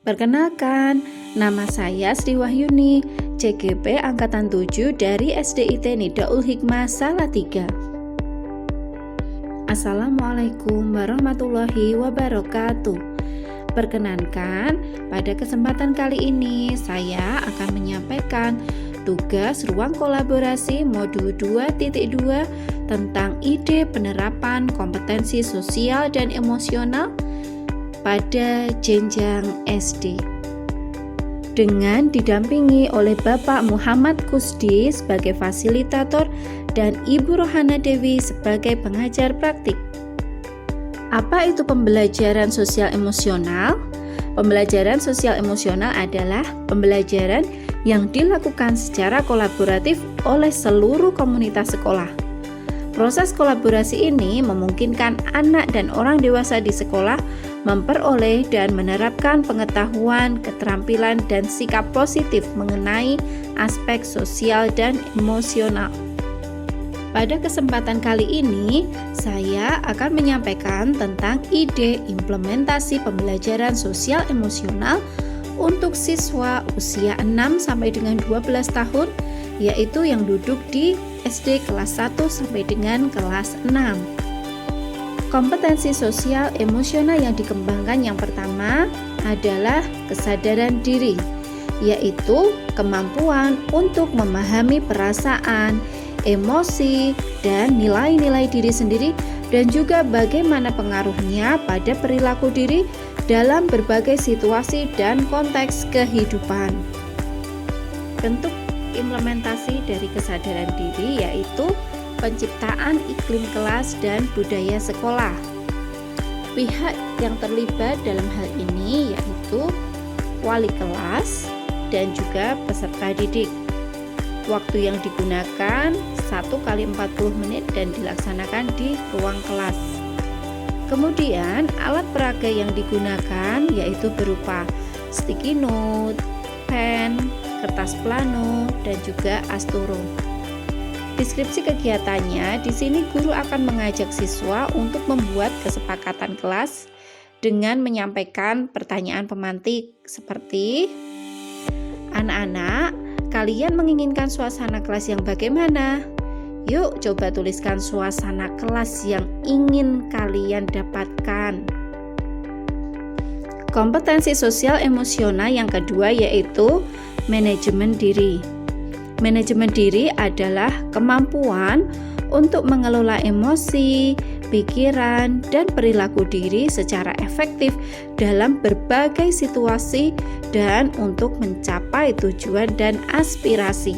Perkenalkan, nama saya Sri Wahyuni, CGP Angkatan 7 dari SDIT Nidaul Hikmah Salatiga. Assalamualaikum warahmatullahi wabarakatuh. Perkenankan, pada kesempatan kali ini saya akan menyampaikan tugas ruang kolaborasi modul 2.2 tentang ide penerapan kompetensi sosial dan emosional pada jenjang SD, dengan didampingi oleh Bapak Muhammad Kusdi sebagai fasilitator dan Ibu Rohana Dewi sebagai pengajar praktik. Apa itu pembelajaran sosial emosional? Pembelajaran sosial emosional adalah pembelajaran yang dilakukan secara kolaboratif oleh seluruh komunitas sekolah. Proses kolaborasi ini memungkinkan anak dan orang dewasa di sekolah memperoleh dan menerapkan pengetahuan, keterampilan, dan sikap positif mengenai aspek sosial dan emosional. Pada kesempatan kali ini, saya akan menyampaikan tentang ide implementasi pembelajaran sosial emosional untuk siswa usia 6 sampai dengan 12 tahun, yaitu yang duduk di SD kelas 1 sampai dengan kelas 6. Kompetensi sosial emosional yang dikembangkan yang pertama adalah kesadaran diri, yaitu kemampuan untuk memahami perasaan, emosi, dan nilai-nilai diri sendiri, dan juga bagaimana pengaruhnya pada perilaku diri dalam berbagai situasi dan konteks kehidupan. Bentuk implementasi dari kesadaran diri yaitu penciptaan iklim kelas dan budaya sekolah. Pihak yang terlibat dalam hal ini yaitu wali kelas dan juga peserta didik. Waktu yang digunakan 1 kali 40 menit dan dilaksanakan di ruang kelas. Kemudian alat peraga yang digunakan yaitu berupa sticky note, pen, kertas plano, dan juga asturo. Deskripsi kegiatannya, di sini guru akan mengajak siswa untuk membuat kesepakatan kelas dengan menyampaikan pertanyaan pemantik seperti, anak-anak, kalian menginginkan suasana kelas yang bagaimana? Yuk coba tuliskan suasana kelas yang ingin kalian dapatkan. Kompetensi sosial emosional yang kedua yaitu manajemen diri. Manajemen diri adalah kemampuan untuk mengelola emosi, pikiran, dan perilaku diri secara efektif dalam berbagai situasi dan untuk mencapai tujuan dan aspirasi.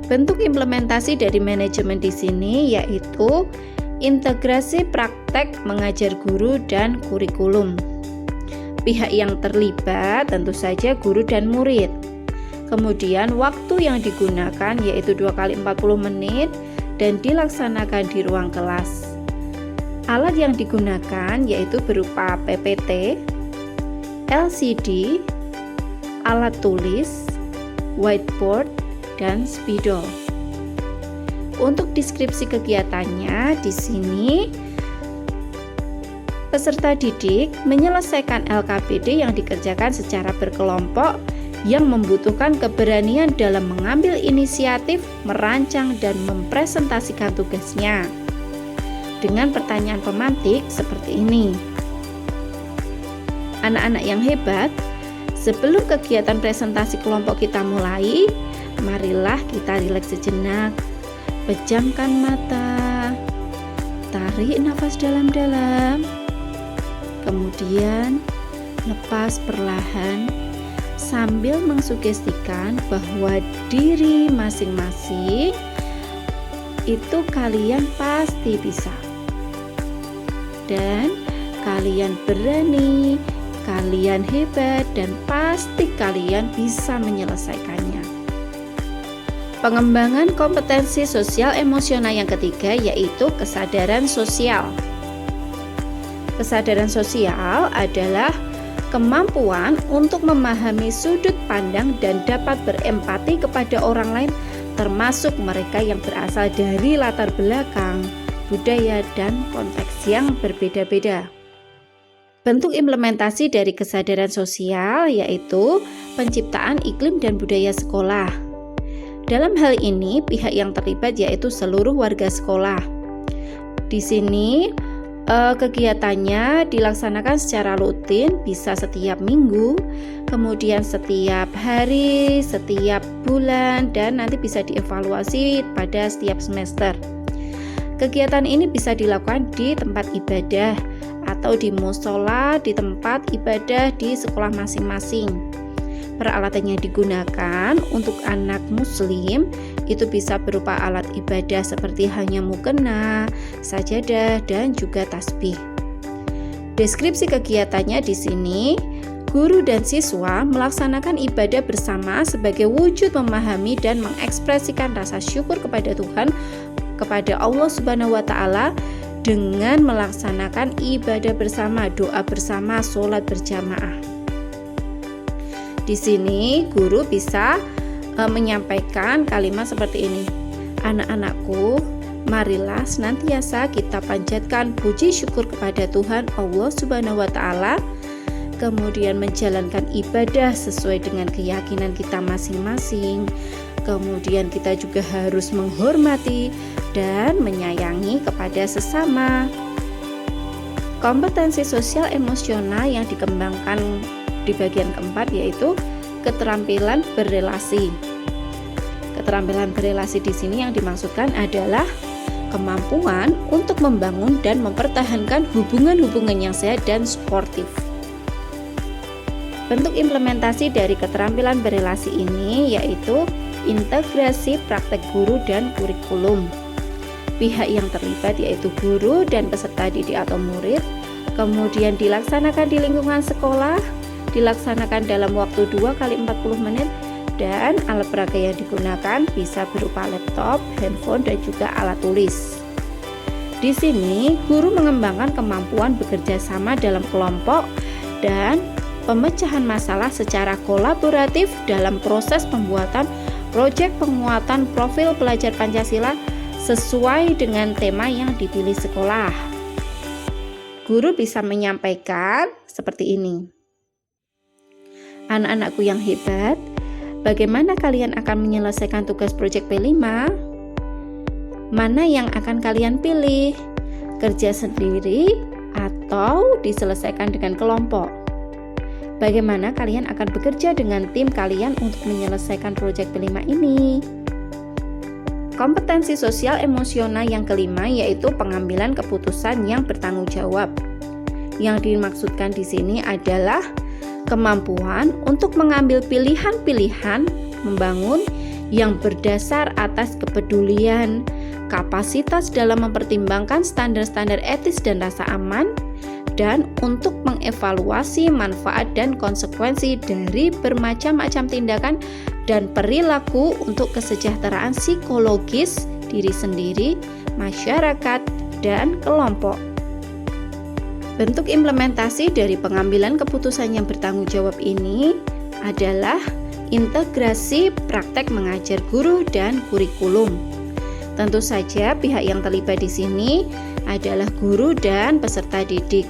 Bentuk implementasi dari manajemen di sini yaitu integrasi praktek mengajar guru dan kurikulum. Pihak yang terlibat tentu saja guru dan murid. Kemudian waktu yang digunakan yaitu 2 kali 40 menit dan dilaksanakan di ruang kelas. Alat yang digunakan yaitu berupa PPT, LCD, alat tulis, whiteboard, dan spidol. Untuk deskripsi kegiatannya di sini peserta didik menyelesaikan LKPD yang dikerjakan secara berkelompok yang membutuhkan keberanian dalam mengambil inisiatif, merancang, dan mempresentasikan tugasnya. Dengan pertanyaan pemantik seperti ini. Anak-anak yang hebat, sebelum kegiatan presentasi kelompok kita mulai, marilah kita rileks sejenak, pejamkan mata, tarik nafas dalam-dalam, kemudian lepas perlahan sambil mengsugestikan bahwa diri masing-masing itu kalian pasti bisa. Dan kalian berani, kalian hebat, dan pasti kalian bisa menyelesaikannya. Pengembangan kompetensi sosial emosional yang ketiga yaitu kesadaran sosial. Kesadaran sosial adalah kemampuan untuk memahami sudut pandang dan dapat berempati kepada orang lain, termasuk mereka yang berasal dari latar belakang, budaya, dan konteks yang berbeda-beda. Bentuk implementasi dari kesadaran sosial yaitu penciptaan iklim dan budaya sekolah. Dalam hal ini, pihak yang terlibat yaitu seluruh warga sekolah. Di sini kegiatannya dilaksanakan secara rutin, bisa setiap minggu, kemudian setiap hari, setiap bulan, dan nanti bisa dievaluasi pada setiap semester. Kegiatan ini bisa dilakukan di tempat ibadah atau di musola, di tempat ibadah di sekolah masing-masing. Peralatan yang digunakan untuk anak muslim itu bisa berupa alat ibadah seperti hanya mukena, sajadah, dan juga tasbih. Deskripsi kegiatannya di sini, guru dan siswa melaksanakan ibadah bersama sebagai wujud memahami dan mengekspresikan rasa syukur kepada Tuhan, kepada Allah Subhanahu wa Ta'ala, dengan melaksanakan ibadah bersama, doa bersama, sholat berjamaah. Di sini guru bisa menyampaikan kalimat seperti ini. Anak-anakku, marilah senantiasa kita panjatkan puji syukur kepada Tuhan Allah Subhanahu wa Ta'ala, kemudian menjalankan ibadah sesuai dengan keyakinan kita masing-masing. Kemudian kita juga harus menghormati dan menyayangi kepada sesama. Kompetensi sosial emosional yang dikembangkan di bagian keempat yaitu keterampilan berrelasi. Keterampilan berrelasi di sini yang dimaksudkan adalah kemampuan untuk membangun dan mempertahankan hubungan-hubungan yang sehat dan sportif. Bentuk implementasi dari keterampilan berrelasi ini yaitu integrasi praktek guru dan kurikulum. Pihak yang terlibat yaitu guru dan peserta didik atau murid, kemudian dilaksanakan di lingkungan sekolah, dilaksanakan dalam waktu 2 kali 40 menit, dan alat peraga yang digunakan bisa berupa laptop, handphone, dan juga alat tulis. Di sini, guru mengembangkan kemampuan bekerja sama dalam kelompok dan pemecahan masalah secara kolaboratif dalam proses pembuatan proyek penguatan profil pelajar Pancasila sesuai dengan tema yang dipilih sekolah. Guru bisa menyampaikan seperti ini. Anak-anakku yang hebat, bagaimana kalian akan menyelesaikan tugas proyek P5? Mana yang akan kalian pilih? Kerja sendiri atau diselesaikan dengan kelompok? Bagaimana kalian akan bekerja dengan tim kalian untuk menyelesaikan proyek P5 ini? Kompetensi sosial emosional yang kelima yaitu pengambilan keputusan yang bertanggung jawab. Yang dimaksudkan di sini adalah kemampuan untuk mengambil pilihan-pilihan membangun yang berdasar atas kepedulian, kapasitas dalam mempertimbangkan standar-standar etis dan rasa aman, dan untuk mengevaluasi manfaat dan konsekuensi dari bermacam-macam tindakan dan perilaku untuk kesejahteraan psikologis diri sendiri, masyarakat, dan kelompok. Bentuk implementasi dari pengambilan keputusan yang bertanggung jawab ini adalah integrasi praktek mengajar guru dan kurikulum. Tentu saja pihak yang terlibat di sini adalah guru dan peserta didik.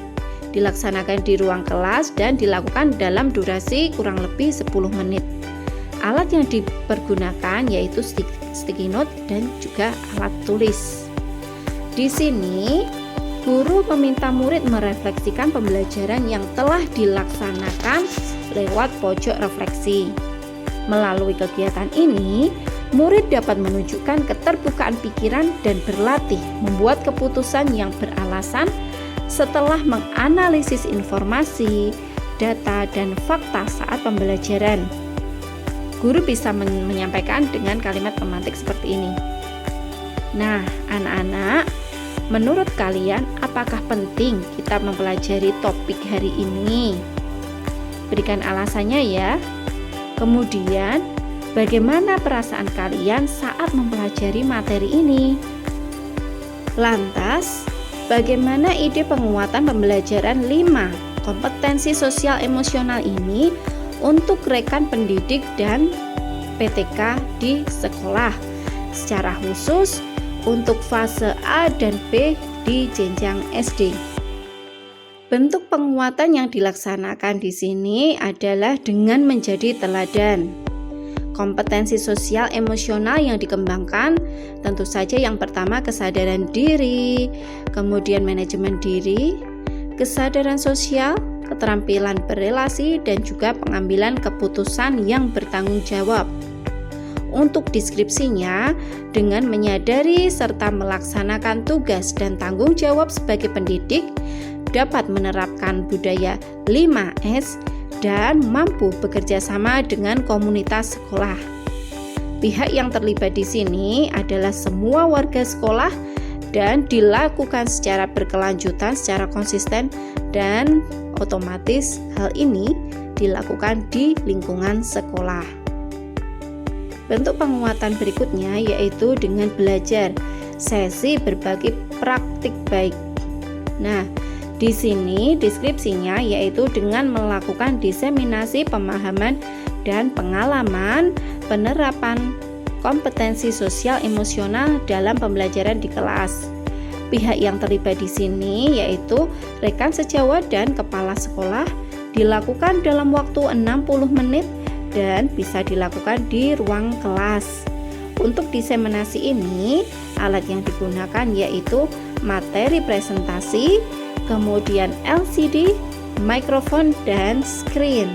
Dilaksanakan di ruang kelas dan dilakukan dalam durasi kurang lebih 10 menit. Alat yang dipergunakan yaitu sticky note dan juga alat tulis. Di sini guru meminta murid merefleksikan pembelajaran yang telah dilaksanakan lewat pojok refleksi. Melalui kegiatan ini, murid dapat menunjukkan keterbukaan pikiran dan berlatih membuat keputusan yang beralasan setelah menganalisis informasi, data, dan fakta saat pembelajaran. Guru bisa menyampaikan dengan kalimat pemantik seperti ini. Nah, anak-anak, menurut kalian, apakah penting kita mempelajari topik hari ini? Berikan alasannya ya. Kemudian, bagaimana perasaan kalian saat mempelajari materi ini? Lantas, bagaimana ide penguatan pembelajaran 5 kompetensi sosial emosional ini untuk rekan pendidik dan PTK di sekolah, secara khusus untuk fase A dan B di jenjang SD. Bentuk penguatan yang dilaksanakan di sini adalah dengan menjadi teladan. Kompetensi sosial emosional yang dikembangkan tentu saja yang pertama kesadaran diri, kemudian manajemen diri, kesadaran sosial, keterampilan berelasi, dan juga pengambilan keputusan yang bertanggung jawab. Untuk deskripsinya, dengan menyadari serta melaksanakan tugas dan tanggung jawab sebagai pendidik, dapat menerapkan budaya 5S dan mampu bekerja sama dengan komunitas sekolah. Pihak yang terlibat di sini adalah semua warga sekolah dan dilakukan secara berkelanjutan, secara konsisten, dan otomatis hal ini dilakukan di lingkungan sekolah. Bentuk penguatan berikutnya yaitu dengan belajar sesi berbagi praktik baik. Nah, di sini deskripsinya yaitu dengan melakukan diseminasi pemahaman dan pengalaman penerapan kompetensi sosial emosional dalam pembelajaran di kelas. Pihak yang terlibat di sini yaitu rekan sejawat dan kepala sekolah, dilakukan dalam waktu 60 menit dan bisa dilakukan di ruang kelas. Untuk diseminasi ini, alat yang digunakan yaitu materi presentasi, kemudian LCD, mikrofon, dan screen.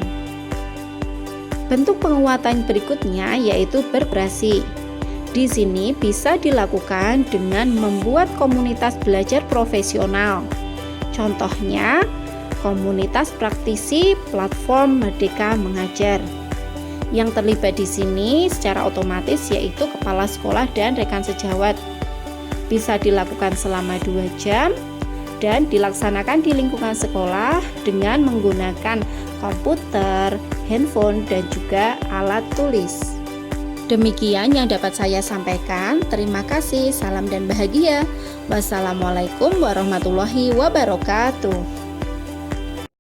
Bentuk penguatan berikutnya yaitu berkolaborasi. Di sini bisa dilakukan dengan membuat komunitas belajar profesional. Contohnya, komunitas praktisi platform Merdeka Mengajar. Yang terlibat di sini secara otomatis yaitu kepala sekolah dan rekan sejawat. Bisa dilakukan selama 2 jam dan dilaksanakan di lingkungan sekolah dengan menggunakan komputer, handphone, dan juga alat tulis. Demikian yang dapat saya sampaikan. Terima kasih, salam dan bahagia. Wassalamualaikum warahmatullahi wabarakatuh.